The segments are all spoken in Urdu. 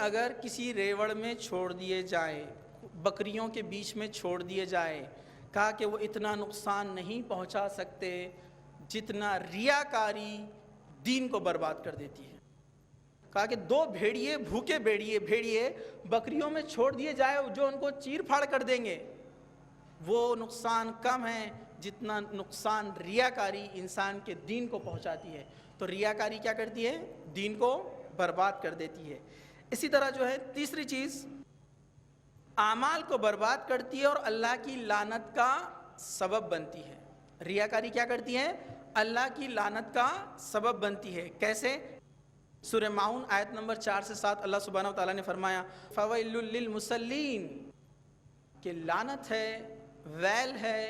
اگر کسی ریوڑ میں چھوڑ دیے جائیں، بکریوں کے بیچ میں چھوڑ دیے جائیں، کہا کہ وہ اتنا نقصان نہیں پہنچا سکتے جتنا ریاکاری دین کو برباد کر دیتی ہے۔ کہا کہ 2 بھیڑیے، بھوکے بھیڑیے بکریوں میں چھوڑ دیے جائے جو ان کو چیر پھاڑ کر دیں گے، وہ نقصان کم ہے جتنا نقصان ریاکاری انسان کے دین کو پہنچاتی ہے۔ تو ریاکاری کیا کرتی ہے؟ دین کو برباد کر دیتی ہے۔ اسی طرح جو ہے تیسری چیز، اعمال کو برباد کرتی ہے اور اللہ کی لعنت کا سبب بنتی ہے۔ ریاکاری کیا کرتی ہے؟ اللہ کی لعنت کا سبب بنتی ہے۔ کیسے؟ سورہ ماؤن آیت نمبر 4 سے 7 اللہ سبحانہ و تعالیٰ نے فرمایا فَوَيْلٌ لِّلْمُصَلِّينَ کہ لعنت ہے، ویل ہے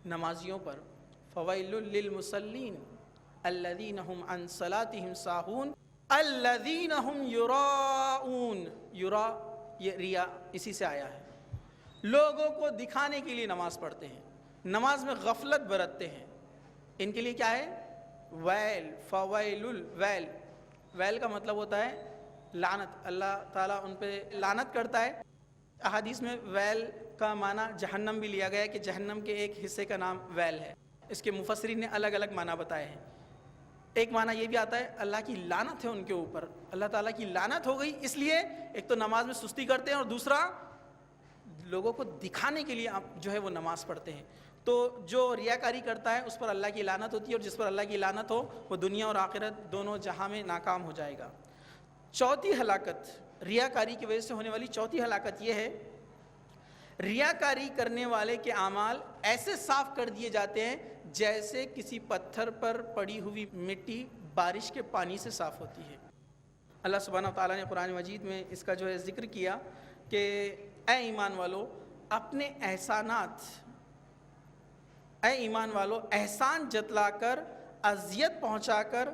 نمازیوں پر۔ فَوَيْلٌ لِّلْمُصَلِّينَ الَّذِينَ هُمْ عَنْ صَلَاتِهِمْ سَاهُونَ الَّذِينَ هُمْ يُرَاءُونَ، یرا یہ ریا اسی سے آیا ہے، لوگوں کو دکھانے کے لیے نماز پڑھتے ہیں، نماز میں غفلت برتتے ہیں، ان کے لیے کیا ہے؟ ویل، فویل الویل، ویل کا مطلب ہوتا ہے لعنت، اللہ تعالیٰ ان پہ لعنت کرتا ہے۔ احادیث میں ویل کا معنی جہنم بھی لیا گیا ہے کہ جہنم کے ایک حصے کا نام ویل ہے۔ اس کے مفسرین نے الگ الگ معنی بتائے ہیں۔ ایک معنی یہ بھی آتا ہے اللہ کی لعنت ہے ان کے اوپر، اللہ تعالیٰ کی لعنت ہو گئی، اس لیے ایک تو نماز میں سستی کرتے ہیں اور دوسرا لوگوں کو دکھانے کے لیے جو ہے وہ نماز پڑھتے ہیں۔ تو جو ریاکاری کرتا ہے اس پر اللہ کی لعنت ہوتی ہے، اور جس پر اللہ کی لعنت ہو وہ دنیا اور آخرت دونوں جہاں میں ناکام ہو جائے گا۔ چوتھی ہلاکت، ریاکاری کی وجہ سے ہونے والی چوتھی ہلاکت یہ ہے، ریاکاری کرنے والے کے اعمال ایسے صاف کر دیے جاتے ہیں جیسے کسی پتھر پر پڑی ہوئی مٹی بارش کے پانی سے صاف ہوتی ہے۔ اللہ سبحانہ وتعالیٰ نے قرآن مجید میں اس کا جو ہے ذکر کیا کہ اے ایمان والو اپنے احسانات، اے ایمان والو احسان جتلا کر، اذیت پہنچا کر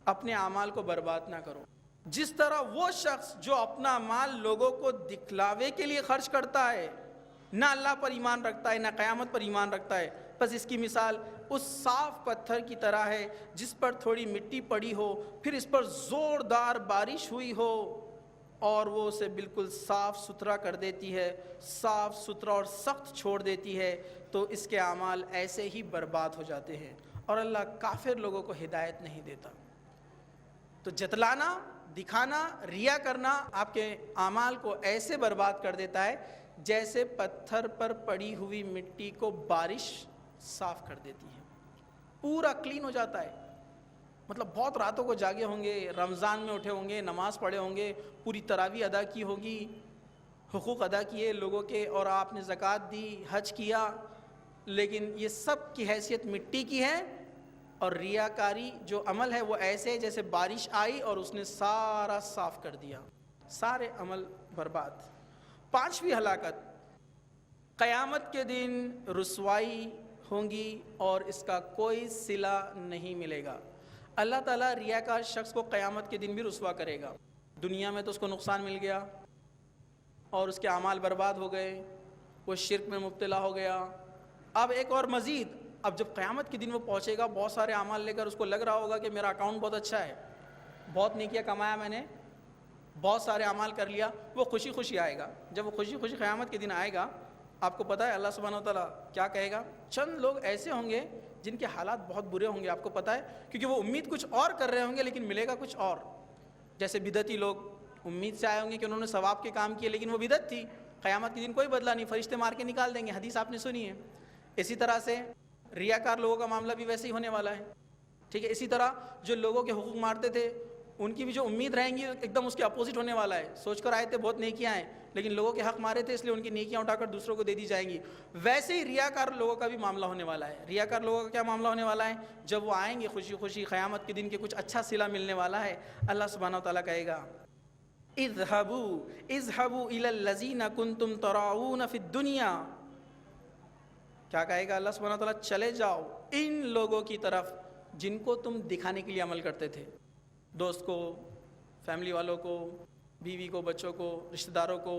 اپنے اعمال کو برباد نہ کرو۔ جس طرح وہ شخص جو اپنا مال لوگوں کو دکھلاوے کے لیے خرچ کرتا ہے، نہ اللہ پر ایمان رکھتا ہے نہ قیامت پر ایمان رکھتا ہے، بس اس کی مثال اس صاف پتھر کی طرح ہے جس پر تھوڑی مٹی پڑی ہو، پھر اس پر زوردار بارش ہوئی ہو اور وہ اسے بالکل صاف ستھرا کر دیتی ہے، صاف ستھرا اور سخت چھوڑ دیتی ہے، تو اس کے اعمال ایسے ہی برباد ہو جاتے ہیں، اور اللہ کافر لوگوں کو ہدایت نہیں دیتا۔ تو جتلانا، دکھانا، ریا کرنا آپ کے اعمال کو ایسے برباد کر دیتا ہے جیسے پتھر پر پڑی ہوئی مٹی کو بارش صاف کر دیتی ہے، پورا کلین ہو جاتا ہے۔ مطلب بہت راتوں کو جاگے ہوں گے، رمضان میں اٹھے ہوں گے، نماز پڑھے ہوں گے، پوری تراویح ادا کی ہوگی، حقوق ادا کیے لوگوں کے، اور آپ نے زکوٰۃ دی، حج کیا، لیکن یہ سب کی حیثیت مٹی کی ہے، اور ریاکاری جو عمل ہے وہ ایسے جیسے بارش آئی اور اس نے سارا صاف کر دیا، سارے عمل برباد۔ پانچویں ہلاکت، قیامت کے دن رسوائی ہوں گی اور اس کا کوئی صلہ نہیں ملے گا۔ اللہ تعالیٰ ریاکار شخص کو قیامت کے دن بھی رسوا کرے گا۔ دنیا میں تو اس کو نقصان مل گیا اور اس کے اعمال برباد ہو گئے، وہ شرک میں مبتلا ہو گیا۔ اب ایک اور مزید، اب جب قیامت کے دن وہ پہنچے گا بہت سارے اعمال لے کر، اس کو لگ رہا ہوگا کہ میرا اکاؤنٹ بہت اچھا ہے، بہت نیکیاں کمایا میں نے، بہت سارے اعمال کر لیا، وہ خوشی خوشی آئے گا۔ جب وہ خوشی خوشی قیامت کے دن آئے گا، آپ کو پتہ ہے اللہ سبحانہ وتعالیٰ کیا کہے گا؟ چند لوگ ایسے ہوں گے جن کے حالات بہت برے ہوں گے، آپ کو پتہ ہے، کیونکہ وہ امید کچھ اور کر رہے ہوں گے لیکن ملے گا کچھ اور۔ جیسے بدعتی لوگ امید سے آئے ہوں گے کہ انہوں نے ثواب کے کام کیے لیکن وہ بدعت تھی، قیامت کے دن کوئی بدلہ نہیں، فرشتے مار کے نکال دیں گے، حدیث آپ نے سنی ہے۔ اسی طرح سے ریاکار لوگوں کا معاملہ بھی ویسے ہی ہونے والا ہے، ٹھیک ہے۔ اسی طرح جو لوگوں کے حقوق مارتے تھے ان کی بھی جو امید رہیں گی ایک دم اس کے اپوزٹ ہونے والا ہے، سوچ کر آئے تھے بہت نیکیاں ہیں لیکن لوگوں کے حق مارے تھے اس لیے ان کی نیکیاں اٹھا کر دوسروں کو دے دی جائیں گی۔ ویسے ہی ریاکار لوگوں کا بھی معاملہ ہونے والا ہے۔ ریاکار لوگوں کا کیا معاملہ ہونے والا ہے؟ جب وہ آئیں گے خوشی خوشی قیامت کے دن کے کچھ اچھا صلہ ملنے والا ہے، اللہ سبحانہ وتعالیٰ کہے گا اذهبوا الى الذين كنتم تراؤون في الدنيا، کیا کہے گا اللہ سبحانہ وتعالیٰ؟ چلے جاؤ ان لوگوں کی طرف جن کو تم دکھانے کے لیے عمل کرتے تھے، دوست کو، فیملی والوں کو، بیوی کو، بچوں کو، رشتہ داروں کو،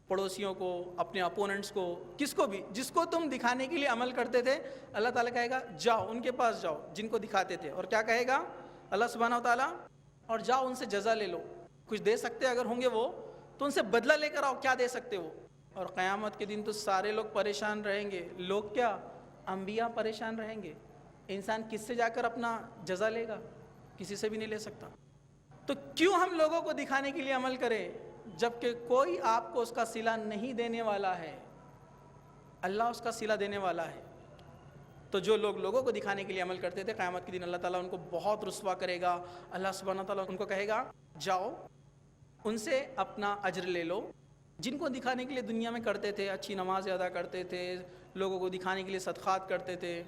پڑوسیوں کو، اپنے اپوننٹس کو، کس کو بھی، جس کو تم دکھانے کے لیے عمل کرتے تھے، اللہ تعالیٰ کہے گا جاؤ ان کے پاس جاؤ جن کو دکھاتے تھے، اور کیا کہے گا اللہ سبحانہ وتعالیٰ؟ اور جاؤ ان سے جزا لے لو۔ کچھ دے سکتے اگر ہوں گے وہ تو ان سے بدلہ لے کر آؤ، کیا دے سکتے ہو؟ اور قیامت کے دن تو سارے لوگ پریشان رہیں گے. لوگ کیا، انبیاء پریشان رہیں گے. انسان کس سے جا کر اپنا جزا لے گا؟ کسی سے بھی نہیں لے سکتا. تو کیوں ہم لوگوں کو دکھانے کے لیے عمل کریں جبکہ کوئی آپ کو اس کا صلہ نہیں دینے والا ہے، اللہ اس کا صلہ دینے والا ہے. تو جو لوگ لوگوں کو دکھانے کے لیے عمل کرتے تھے، قیامت کے دن اللہ تعالیٰ ان کو بہت رسوا کرے گا. اللہ سبحانہ تعالیٰ ان کو کہے گا جاؤ ان سے اپنا اجر لے لو. جن کو دکھانے کے لیے دنیا میں کرتے تھے، اچھی نماز ادا کرتے تھے، لوگوں کو دکھانے کے لیے صدقات کرتے تھے،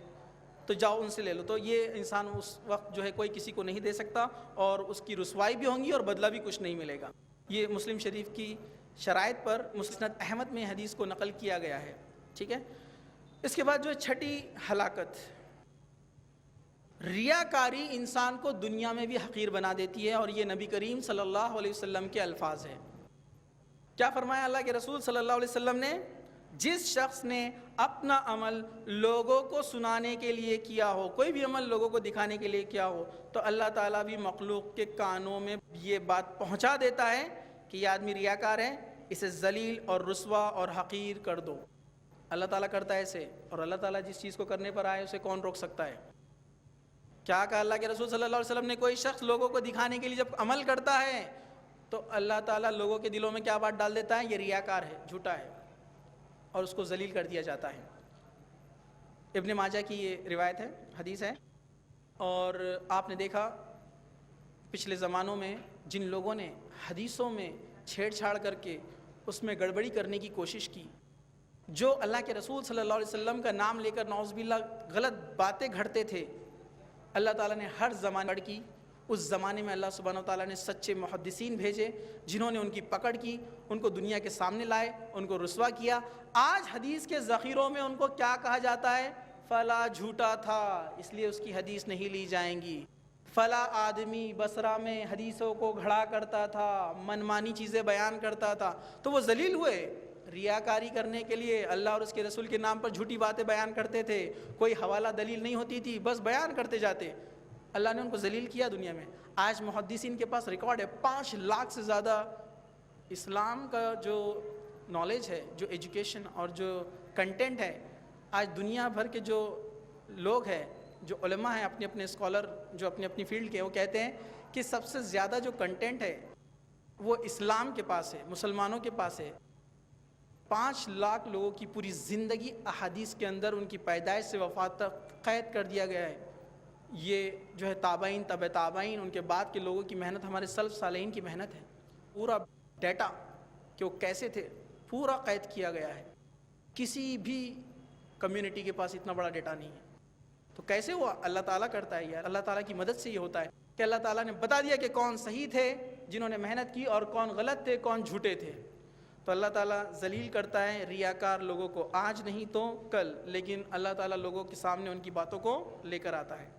تو جاؤ ان سے لے لو. تو یہ انسان اس وقت جو ہے کوئی کسی کو نہیں دے سکتا اور اس کی رسوائی بھی ہوں گی اور بدلہ بھی کچھ نہیں ملے گا. یہ مسلم شریف کی شرائط پر مسند احمد میں حدیث کو نقل کیا گیا ہے. ٹھیک ہے. اس کے بعد جو ہے چھٹی ہلاکت، ریاکاری انسان کو دنیا میں بھی حقیر بنا دیتی ہے، اور یہ نبی کریم صلی اللہ علیہ وسلم کے الفاظ ہیں. کیا فرمایا اللہ کے رسول صلی اللہ علیہ وسلم نے؟ جس شخص نے اپنا عمل لوگوں کو سنانے کے لیے کیا ہو، کوئی بھی عمل لوگوں کو دکھانے کے لیے کیا ہو، تو اللہ تعالیٰ بھی مخلوق کے کانوں میں یہ بات پہنچا دیتا ہے کہ یہ آدمی ریاکار ہے، اسے ذلیل اور رسوا اور حقیر کر دو. اللہ تعالیٰ کرتا ہے اسے، اور اللہ تعالیٰ جس چیز کو کرنے پر آئے اسے کون روک سکتا ہے؟ کیا کہا اللہ کے رسول صلی اللہ علیہ وسلم نے؟ کوئی شخص لوگوں کو دکھانے کے لیے جب عمل کرتا ہے تو اللہ تعالیٰ لوگوں کے دلوں میں کیا بات ڈال دیتا ہے؟ یہ ریاکار ہے، جھوٹا ہے، اور اس کو ذلیل کر دیا جاتا ہے. ابن ماجہ کی یہ روایت ہے، حدیث ہے. اور آپ نے دیکھا پچھلے زمانوں میں جن لوگوں نے حدیثوں میں چھیڑ چھاڑ کر کے اس میں گڑبڑی کرنے کی کوشش کی، جو اللہ کے رسول صلی اللہ علیہ وسلم کا نام لے کر نعوذ باللہ غلط باتیں گھڑتے تھے، اللہ تعالیٰ نے ہر زمانے پکڑ کی. اس زمانے میں اللہ سبحانہ وتعالیٰ نے سچے محدثین بھیجے جنہوں نے ان کی پکڑ کی، ان کو دنیا کے سامنے لائے، ان کو رسوا کیا. آج حدیث کے ذخیروں میں ان کو کیا کہا جاتا ہے؟ فلاں جھوٹا تھا اس لیے اس کی حدیث نہیں لی جائیں گی، فلاں آدمی بصرہ میں حدیثوں کو گھڑا کرتا تھا، منمانی چیزیں بیان کرتا تھا. تو وہ ذلیل ہوئے ریاکاری کرنے کے لیے، اللہ اور اس کے رسول کے نام پر جھوٹی باتیں بیان کرتے تھے، کوئی حوالہ دلیل نہیں ہوتی تھی، بس بیان کرتے جاتے. اللہ نے ان کو ذلیل کیا دنیا میں. آج محدثین کے پاس ریکارڈ ہے 5 لاکھ سے زیادہ اسلام کا جو نالج ہے، جو ایجوکیشن اور جو کنٹینٹ ہے، آج دنیا بھر کے جو لوگ ہیں، جو علماء ہیں، اپنے اپنے اسکالر جو اپنی اپنی فیلڈ کے، وہ کہتے ہیں کہ سب سے زیادہ جو کنٹینٹ ہے وہ اسلام کے پاس ہے، مسلمانوں کے پاس ہے. 5 لاکھ لوگوں کی پوری زندگی احادیث کے اندر ان کی پیدائش سے وفات تک قید کر دیا گیا ہے. یہ جو ہے تابعین، تبع تابعین، ان کے بعد کے لوگوں کی محنت، ہمارے سلف صالحین کی محنت ہے. پورا ڈیٹا کہ وہ کیسے تھے پورا قید کیا گیا ہے. کسی بھی کمیونٹی کے پاس اتنا بڑا ڈیٹا نہیں ہے. تو کیسے ہوا؟ اللہ تعالیٰ کرتا ہے یار. اللہ تعالیٰ کی مدد سے یہ ہوتا ہے کہ اللہ تعالیٰ نے بتا دیا کہ کون صحیح تھے جنہوں نے محنت کی اور کون غلط تھے، کون جھوٹے تھے. تو اللہ تعالیٰ ذلیل کرتا ہے ریاکار لوگوں کو، آج نہیں تو کل، لیکن اللہ تعالیٰ لوگوں کے سامنے ان کی باتوں کو لے کر آتا ہے.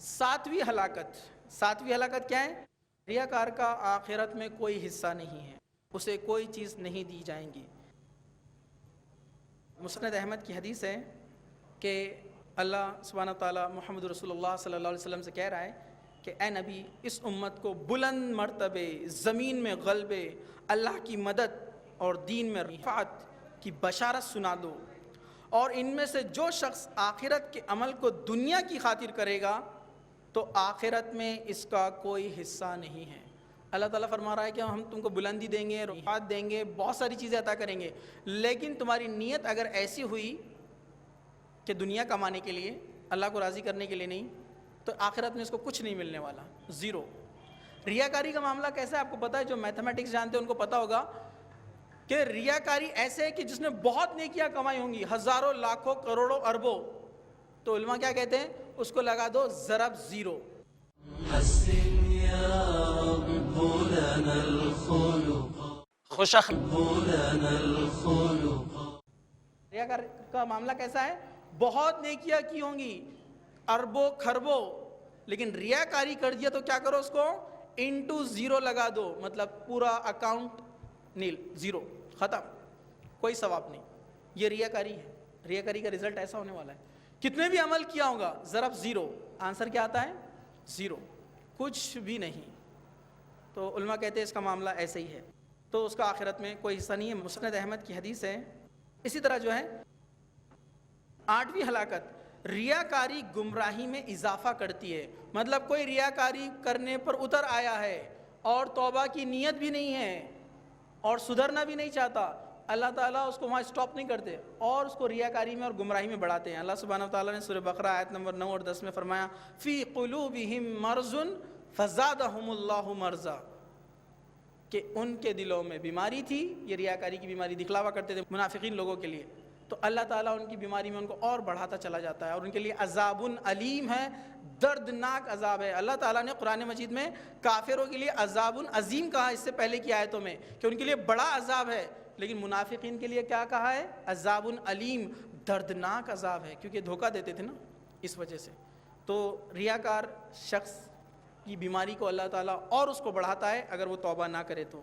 7ویں ہلاکت کیا ہے؟ ریاکار کا آخرت میں کوئی حصہ نہیں ہے، اسے کوئی چیز نہیں دی جائیں گی. مسند احمد کی حدیث ہے کہ اللہ سبحانہ تعالیٰ محمد رسول اللہ صلی اللہ علیہ وسلم سے کہہ رہا ہے کہ اے نبی، اس امت کو بلند مرتبے، زمین میں غلبے، اللہ کی مدد اور دین میں رفعت کی بشارت سنا دو، اور ان میں سے جو شخص آخرت کے عمل کو دنیا کی خاطر کرے گا تو آخرت میں اس کا کوئی حصہ نہیں ہے. اللہ تعالیٰ فرما رہا ہے کہ ہم تم کو بلندی دیں گے، رفعت دیں گے، بہت ساری چیزیں عطا کریں گے، لیکن تمہاری نیت اگر ایسی ہوئی کہ دنیا کمانے کے لیے، اللہ کو راضی کرنے کے لیے نہیں، تو آخرت میں اس کو کچھ نہیں ملنے والا، زیرو. ریاکاری کا معاملہ کیسا ہے آپ کو پتہ ہے؟ جو میتھمیٹکس جانتے ہیں ان کو پتہ ہوگا کہ ریاکاری ایسے ہے کہ جس نے بہت نیکیاں کمائی ہوں گی، ہزاروں، لاکھوں، کروڑوں، اربوں، تو علماء کیا کہتے ہیں؟ اس کو لگا دو ضرب زیرو. ریاکار کا معاملہ کیسا ہے؟ بہت نیکیاں کی ہوں گی، اربوں کھربوں، لیکن ریاکاری کر دیا تو کیا کرو؟ اس کو انٹو زیرو لگا دو، مطلب پورا اکاؤنٹ نیل، زیرو، ختم، کوئی ثواب نہیں. یہ ریاکاری ہے. ریاکاری کا رزلٹ ایسا ہونے والا ہے، کتنے بھی عمل کیا ہوگا ضرب زیرو، آنسر کیا آتا ہے؟ زیرو، کچھ بھی نہیں. تو تو علماء کہتے ہیں اس کا معاملہ ایسے ہی ہے، تو اس کا آخرت میں کوئی حصہ نہیں ہے۔ مسند احمد کی حدیث ہے۔ اسی طرح جو ہے 8ویں ہلاکت، ریاکاری گمراہی میں اضافہ کرتی ہے۔ مطلب کوئی ریاکاری کرنے پر اتر آیا ہے اور توبہ کی نیت بھی نہیں ہے اور سدھرنا بھی نہیں چاہتا، اللہ تعالیٰ اس کو وہاں اسٹاپ نہیں کرتے اور اس کو ریاکاری میں اور گمراہی میں بڑھاتے ہیں۔ اللہ سبحانہ وتعالیٰ نے سورہ بقرہ آیت نمبر 9 اور 10 میں فرمایا فی قلوبہم مرض فزادہم اللہ مرضا، کہ ان کے دلوں میں بیماری تھی، یہ ریاکاری کی بیماری دکھلاوا کرتے تھے منافقین لوگوں کے لیے، تو اللہ تعالیٰ ان کی بیماری میں ان کو اور بڑھاتا چلا جاتا ہے اور ان کے لیے عذاب علیم ہے، دردناک عذاب ہے۔ اللہ تعالیٰ نے قرآن مجید میں کافروں کے لیے عذاب عظیم کہا اس سے پہلے کی آیتوں میں کہ ان کے لیے بڑا عذاب ہے، لیکن منافقین کے لیے کیا کہا ہے؟ عذاب علیم، دردناک عذاب ہے، کیونکہ دھوکہ دیتے تھے نا، اس وجہ سے۔ تو ریاکار شخص کی بیماری کو اللہ تعالیٰ اور اس کو بڑھاتا ہے اگر وہ توبہ نہ کرے تو۔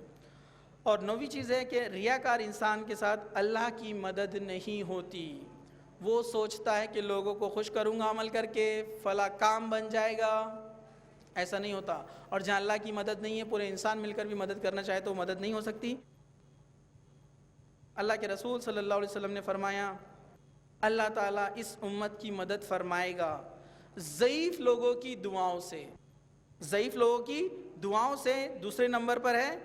اور 9ویں چیز ہے کہ ریاکار انسان کے ساتھ اللہ کی مدد نہیں ہوتی۔ وہ سوچتا ہے کہ لوگوں کو خوش کروں گا عمل کر کے، فلاں کام بن جائے گا، ایسا نہیں ہوتا۔ اور جہاں اللہ کی مدد نہیں ہے، پورے انسان مل کر بھی مدد کرنا چاہے تو مدد نہیں ہو سکتی۔ اللہ کے رسول صلی اللہ علیہ وسلم نے فرمایا اللہ تعالیٰ اس امت کی مدد فرمائے گا ضعیف لوگوں کی دعاؤں سے، ضعیف لوگوں کی دعاؤں سے دوسرے نمبر پر ہے،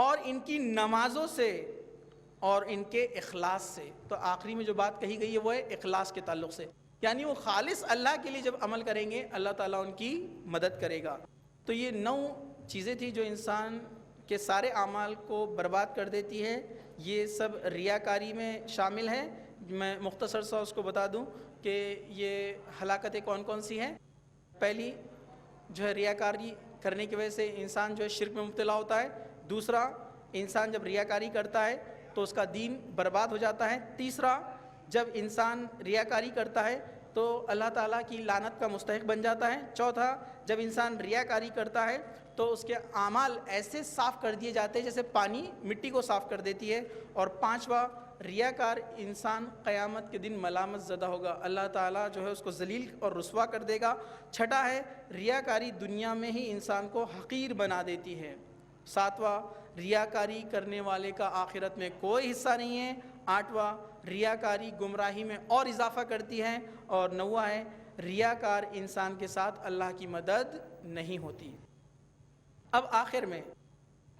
اور ان کی نمازوں سے اور ان کے اخلاص سے۔ تو آخری میں جو بات کہی گئی ہے وہ ہے اخلاص کے تعلق سے، یعنی وہ خالص اللہ کے لیے جب عمل کریں گے اللہ تعالیٰ ان کی مدد کرے گا۔ تو یہ 9 چیزیں تھیں جو انسان کے سارے اعمال کو برباد کر دیتی ہے، یہ سب ریاکاری میں شامل ہے۔ میں مختصر سا اس کو بتا دوں کہ یہ ہلاکتیں کون کون سی ہیں۔ پہلی جو ہے ریاکاری کرنے کی وجہ سے انسان جو ہے شرک میں مبتلا ہوتا ہے۔ دوسرا، انسان جب ریاکاری کرتا ہے تو اس کا دین برباد ہو جاتا ہے۔ تیسرا، جب انسان ریاکاری کرتا ہے تو اللہ تعالیٰ کی لعنت کا مستحق بن جاتا ہے۔ چوتھا، جب انسان ریاکاری کرتا ہے تو اس کے اعمال ایسے صاف کر دیے جاتے ہیں جیسے پانی مٹی کو صاف کر دیتی ہے۔ اور پانچواں، ریاکار انسان قیامت کے دن ملامت زدہ ہوگا، اللہ تعالیٰ جو ہے اس کو ذلیل اور رسوا کر دے گا۔ چھٹا ہے، ریاکاری دنیا میں ہی انسان کو حقیر بنا دیتی ہے۔ ساتواں، ریاکاری کرنے والے کا آخرت میں کوئی حصہ نہیں ہے۔ آٹھواں، ریاکاری گمراہی میں اور اضافہ کرتی ہے۔ اور نواں ہے، ریاکار انسان کے ساتھ اللہ کی مدد نہیں ہوتی۔ اب آخر میں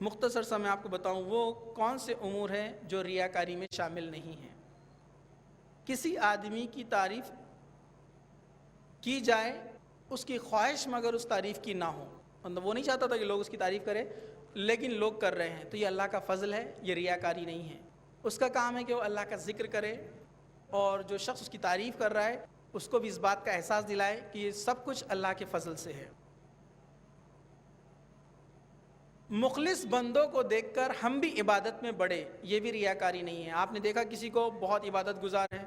مختصر سا میں آپ کو بتاؤں وہ کون سے امور ہیں جو ریاکاری میں شامل نہیں ہیں۔ کسی آدمی کی تعریف کی جائے، اس کی خواہش مگر اس تعریف کی نہ ہو، مطلب وہ نہیں چاہتا تھا کہ لوگ اس کی تعریف کریں لیکن لوگ کر رہے ہیں، تو یہ اللہ کا فضل ہے، یہ ریاکاری نہیں ہے۔ اس کا کام ہے کہ وہ اللہ کا ذکر کرے، اور جو شخص اس کی تعریف کر رہا ہے اس کو بھی اس بات کا احساس دلائے کہ یہ سب کچھ اللہ کے فضل سے ہے۔ مخلص بندوں کو دیکھ کر ہم بھی عبادت میں بڑھے، یہ بھی ریاکاری نہیں ہے۔ آپ نے دیکھا کسی کو بہت عبادت گزار ہے،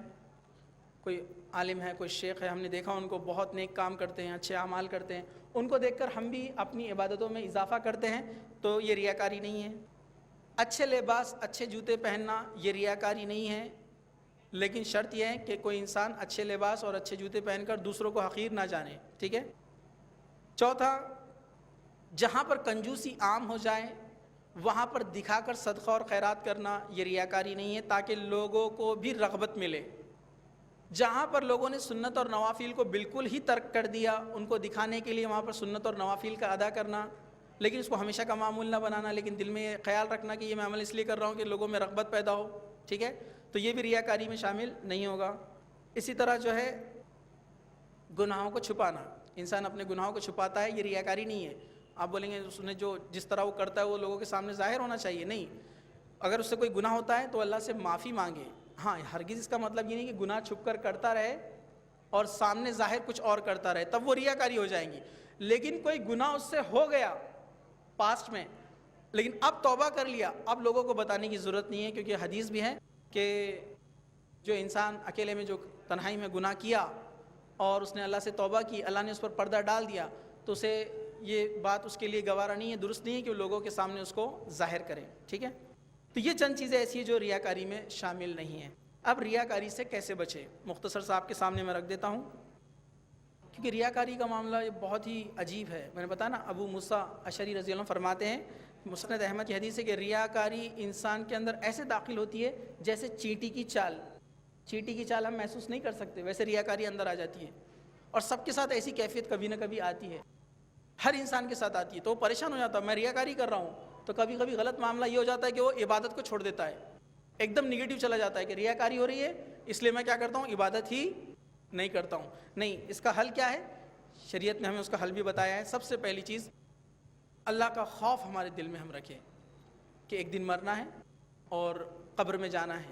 کوئی عالم ہے، کوئی شیخ ہے، ہم نے دیکھا ان کو بہت نیک کام کرتے ہیں، اچھے اعمال کرتے ہیں، ان کو دیکھ کر ہم بھی اپنی عبادتوں میں اضافہ کرتے ہیں، تو یہ ریاکاری نہیں ہے۔ اچھے لباس، اچھے جوتے پہننا یہ ریاکاری نہیں ہے، لیکن شرط یہ ہے کہ کوئی انسان اچھے لباس اور اچھے جوتے پہن کر دوسروں کو حقیر نہ جانے، ٹھیک ہے۔ چوتھا، جہاں پر کنجوسی عام ہو جائے وہاں پر دکھا کر صدقہ اور خیرات کرنا یہ ریاکاری نہیں ہے، تاکہ لوگوں کو بھی رغبت ملے۔ جہاں پر لوگوں نے سنت اور نوافل کو بالکل ہی ترک کر دیا، ان کو دکھانے کے لیے وہاں پر سنت اور نوافل کا ادا کرنا، لیکن اس کو ہمیشہ کا معمول نہ بنانا، لیکن دل میں یہ خیال رکھنا کہ یہ میں عمل اس لیے کر رہا ہوں کہ لوگوں میں رغبت پیدا ہو، ٹھیک ہے، تو یہ بھی ریاکاری میں شامل نہیں ہوگا۔ اسی طرح جو ہے گناہوں کو چھپانا، انسان اپنے گناہوں کو چھپاتا ہے، یہ ریاکاری نہیں ہے۔ آپ بولیں گے اس نے جو جس طرح وہ کرتا ہے وہ لوگوں کے سامنے ظاہر ہونا چاہیے، نہیں، اگر اس سے کوئی گناہ ہوتا ہے تو اللہ سے معافی مانگے۔ ہاں، ہرگز اس کا مطلب یہ نہیں کہ گناہ چھپ کر کرتا رہے اور سامنے ظاہر کچھ اور کرتا رہے، تب وہ ریاکاری ہو جائیں گی۔ لیکن کوئی گناہ اس سے ہو گیا پاسٹ میں، لیکن اب توبہ کر لیا، اب لوگوں کو بتانے کی ضرورت نہیں ہے، کیونکہ حدیث بھی ہے کہ جو انسان اکیلے میں جو تنہائی میں گناہ کیا اور اس نے اللہ سے توبہ کی، اللہ نے اس پر پردہ ڈال دیا، تو اسے یہ بات اس کے لیے گوارا نہیں ہے، درست نہیں ہے کہ وہ لوگوں کے سامنے اس کو ظاہر کرے، ٹھیک ہے۔ تو یہ چند چیزیں ایسی ہیں جو ریاکاری میں شامل نہیں ہیں۔ اب ریاکاری سے کیسے بچے، مختصر سا آپ کے سامنے میں رکھ دیتا ہوں، کیونکہ ریاکاری کا معاملہ یہ بہت ہی عجیب ہے۔ میں نے بتایا نا، ابو موسیٰ اشعری رضی اللہ عنہ فرماتے ہیں مسند احمد کی حدیث ہے کہ ریاکاری انسان کے اندر ایسے داخل ہوتی ہے جیسے چینٹی کی چال. چینٹی کی چال ہم محسوس نہیں کر سکتے، ویسے ریاکاری اندر آ جاتی ہے. اور سب کے ساتھ ایسی کیفیت کبھی نہ کبھی آتی ہے، ہر انسان کے ساتھ آتی ہے. تو وہ پریشان ہو جاتا ہے، میں ریاکاری کر رہا ہوں. تو کبھی کبھی غلط معاملہ یہ ہو جاتا ہے کہ وہ عبادت کو چھوڑ دیتا ہے، ایک دم نگیٹو چلا جاتا ہے کہ ریاکاری ہو رہی ہے اس لیے میں کیا کرتا ہوں، عبادت ہی نہیں کرتا ہوں. نہیں، اس کا حل کیا ہے؟ شریعت نے ہمیں اس کا حل بھی بتایا ہے. سب سے پہلی چیز اللہ کا خوف ہمارے دل میں ہم رکھیں کہ ایک دن مرنا ہے اور قبر میں جانا ہے.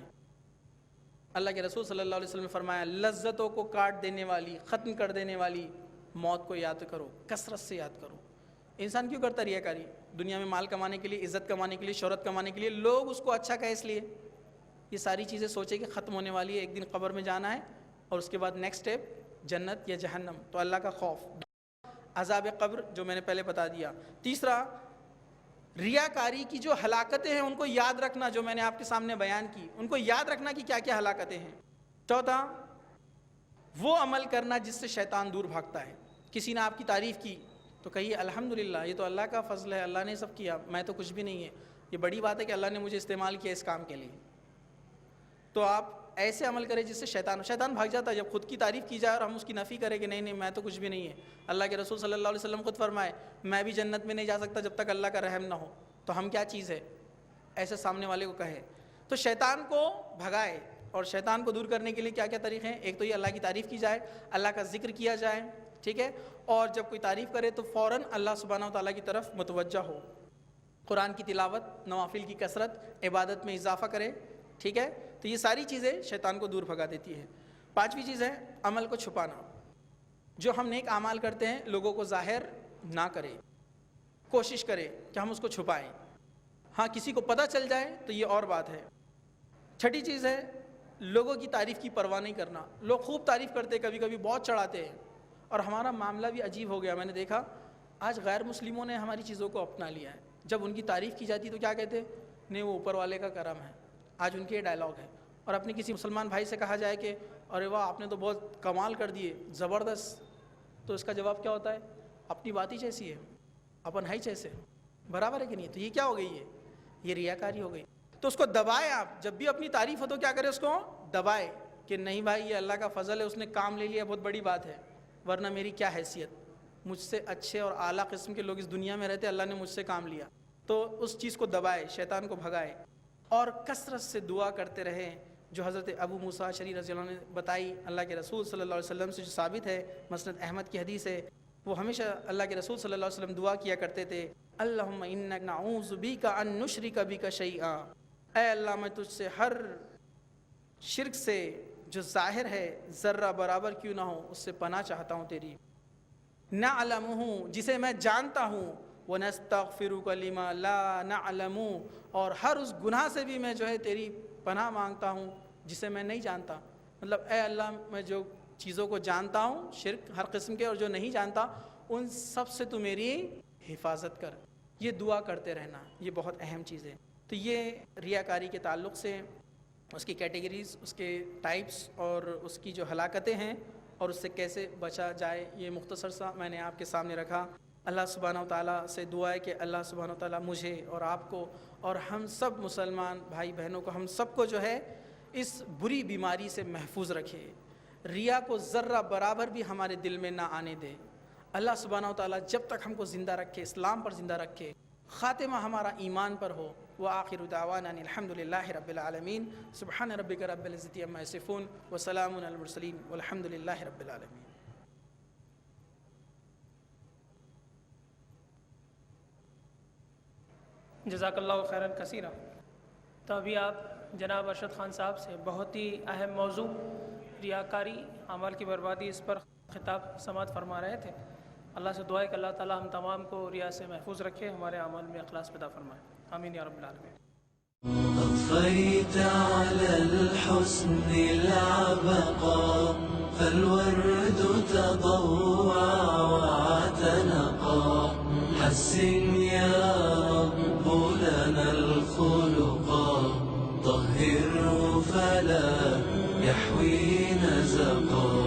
اللہ کے رسول صلی اللہ علیہ وسلم نے فرمایا لذتوں کو کاٹ دینے والی، ختم کر دینے والی موت کو یاد کرو، کثرت سے یاد کرو. انسان کیوں کرتا ہے ریاکاری؟ دنیا میں مال کمانے کے لیے، عزت کمانے کے لیے، شہرت کمانے کے لیے، لوگ اس کو اچھا کہے اس لیے. یہ ساری چیزیں سوچے کہ ختم ہونے والی ہے، ایک دن قبر میں جانا ہے اور اس کے بعد نیکسٹ اسٹیپ جنت یا جہنم. تو اللہ کا خوف، عذاب قبر جو میں نے پہلے بتا دیا. تیسرا، ریاکاری کی جو ہلاکتیں ہیں ان کو یاد رکھنا، جو میں نے آپ کے سامنے بیان کی، ان کو یاد رکھنا کہ کیا کیا ہلاکتیں ہیں. چوتھا، وہ عمل کرنا جس سے شیطان دور بھاگتا ہے. کسی نے آپ کی تعریف کی تو کہیے الحمدللہ، یہ تو اللہ کا فضل ہے، اللہ نے سب کیا، میں تو کچھ بھی نہیں ہے. یہ بڑی بات ہے کہ اللہ نے مجھے استعمال کیا اس کام کے لیے. تو آپ ایسے عمل کریں جس سے شیطان بھاگ جاتا ہے. جب خود کی تعریف کی جائے اور ہم اس کی نفی کریں کہ نہیں میں تو کچھ بھی نہیں ہے. اللہ کے رسول صلی اللہ علیہ وسلم خود فرمائے میں بھی جنت میں نہیں جا سکتا جب تک اللہ کا رحم نہ ہو. تو ہم کیا چیز ہے ایسے سامنے والے کو کہے. تو شیطان کو بھگائے اور شیطان کو دور کرنے کے لیے کیا کیا طریقے ہیں؟ ایک تو یہ اللہ کی تعریف کی جائے، اللہ کا ذکر کیا جائے، ٹھیک ہے. اور جب کوئی تعریف کرے تو فوراً اللہ سبحانہ و تعالیٰ کی طرف متوجہ ہو. قرآن کی تلاوت، نوافل کی کثرت، عبادت میں اضافہ کرے، ٹھیک ہے. تو یہ ساری چیزیں شیطان کو دور بھگا دیتی ہے. پانچویں چیز ہے عمل کو چھپانا. جو ہم نیک اعمال کرتے ہیں لوگوں کو ظاہر نہ کرے، کوشش کرے کہ ہم اس کو چھپائیں. ہاں کسی کو پتہ چل جائے تو یہ اور بات ہے. چھٹی چیز ہے لوگوں کی تعریف کی پرواہ نہیں کرنا. لوگ خوب تعریف کرتے، کبھی کبھی بہت چڑھاتے ہیں. اور ہمارا معاملہ بھی عجیب ہو گیا. میں نے دیکھا آج غیر مسلموں نے ہماری چیزوں کو اپنا لیا ہے. جب ان کی تعریف کی جاتی تو کیا کہتے؟ نہیں وہ اوپر والے کا کرم ہے. آج ان کے یہ ڈائلاگ ہے. اور اپنے کسی مسلمان بھائی سے کہا جائے کہ ارے واہ آپ نے تو بہت کمال کر دیے، زبردست، تو اس کا جواب کیا ہوتا ہے؟ اپنی بات ہی جیسی ہے، اپن ہے جیسے، برابر ہے کہ نہیں؟ تو یہ کیا ہو گئی ہے؟ یہ ریاکاری ہو گئی. تو اس کو دبائے. آپ جب بھی اپنی تعریف ہو تو کیا کرے؟ اس کو دبائے کہ نہیں بھائی یہ اللہ کا فضل ہے، اس نے کام لے لیا، بہت بڑی بات ہے، ورنہ میری کیا حیثیت. مجھ سے اچھے اور اعلیٰ قسم کے لوگ اس دنیا میں رہتے، اللہ نے مجھ سے کام لیا. تو اس چیز کو دبائے، شیطان کو بھگائے. اور کثرت سے دعا کرتے رہے جو حضرت ابو موسیٰ اشعری رضی اللہ عنہ نے بتائی، اللہ کے رسول صلی اللہ علیہ وسلم سے جو ثابت ہے، مسند احمد کی حدیث ہے. وہ ہمیشہ اللہ کے رسول صلی اللہ علیہ وسلم دعا کیا کرتے تھے اللہم انک نعوذ بک ان نشرک بک شیئا. اے اللہ میں تجھ سے ہر شرک سے جو ظاہر ہے ذرہ برابر کیوں نہ ہو اس سے پناہ چاہتا ہوں تیری. نعلمہ جسے میں جانتا ہوں، ونستغفرک لما لا نعلم اور ہر اس گناہ سے بھی میں جو ہے تیری پناہ مانگتا ہوں جسے میں نہیں جانتا. مطلب اے اللہ میں جو چیزوں کو جانتا ہوں شرک ہر قسم کے اور جو نہیں جانتا ان سب سے تو میری حفاظت کر. یہ دعا کرتے رہنا یہ بہت اہم چیز ہے. تو یہ ریاکاری کے تعلق سے اس کی کیٹیگریز، اس کے ٹائپس اور اس کی جو ہلاکتیں ہیں اور اس سے کیسے بچا جائے یہ مختصر سا میں نے آپ کے سامنے رکھا. اللہ سبحانہ و تعالیٰ سے دعا ہے کہ اللہ سبحانہ و تعالیٰ مجھے اور آپ کو اور ہم سب مسلمان بھائی بہنوں کو، ہم سب کو جو ہے اس بری بیماری سے محفوظ رکھے. ریا کو ذرہ برابر بھی ہمارے دل میں نہ آنے دے. اللہ سبحانہ و تعالیٰ جب تک ہم کو زندہ رکھے، اسلام پر زندہ رکھے، خاتمہ ہمارا ایمان پر ہو. وآخر دعوانا الحمدللہ رب العالمین. سبحان ربک رب العزۃ عما یصفون وسلام علی المرسلین والحمدللہ رب العالمین. جزاک اللہ خیرا کثیرا. تو ابھی آپ جناب ارشد خان صاحب سے بہت ہی اہم موضوع ریاکاری، اعمال کی بربادی، اس پر خطاب سماعت فرما رہے تھے. اللہ سے دعا ہے کہ اللہ تعالی ہم تمام کو ریا سے محفوظ رکھے، ہمارے اعمال میں اخلاص پیدا فرمائے. آمین یا رب العالمین. أضفيت على الحسن العبقى فالورد تضوع واعتنقا. حسن يا رب لنا الخلقا طهره فلا يحوي نزقا.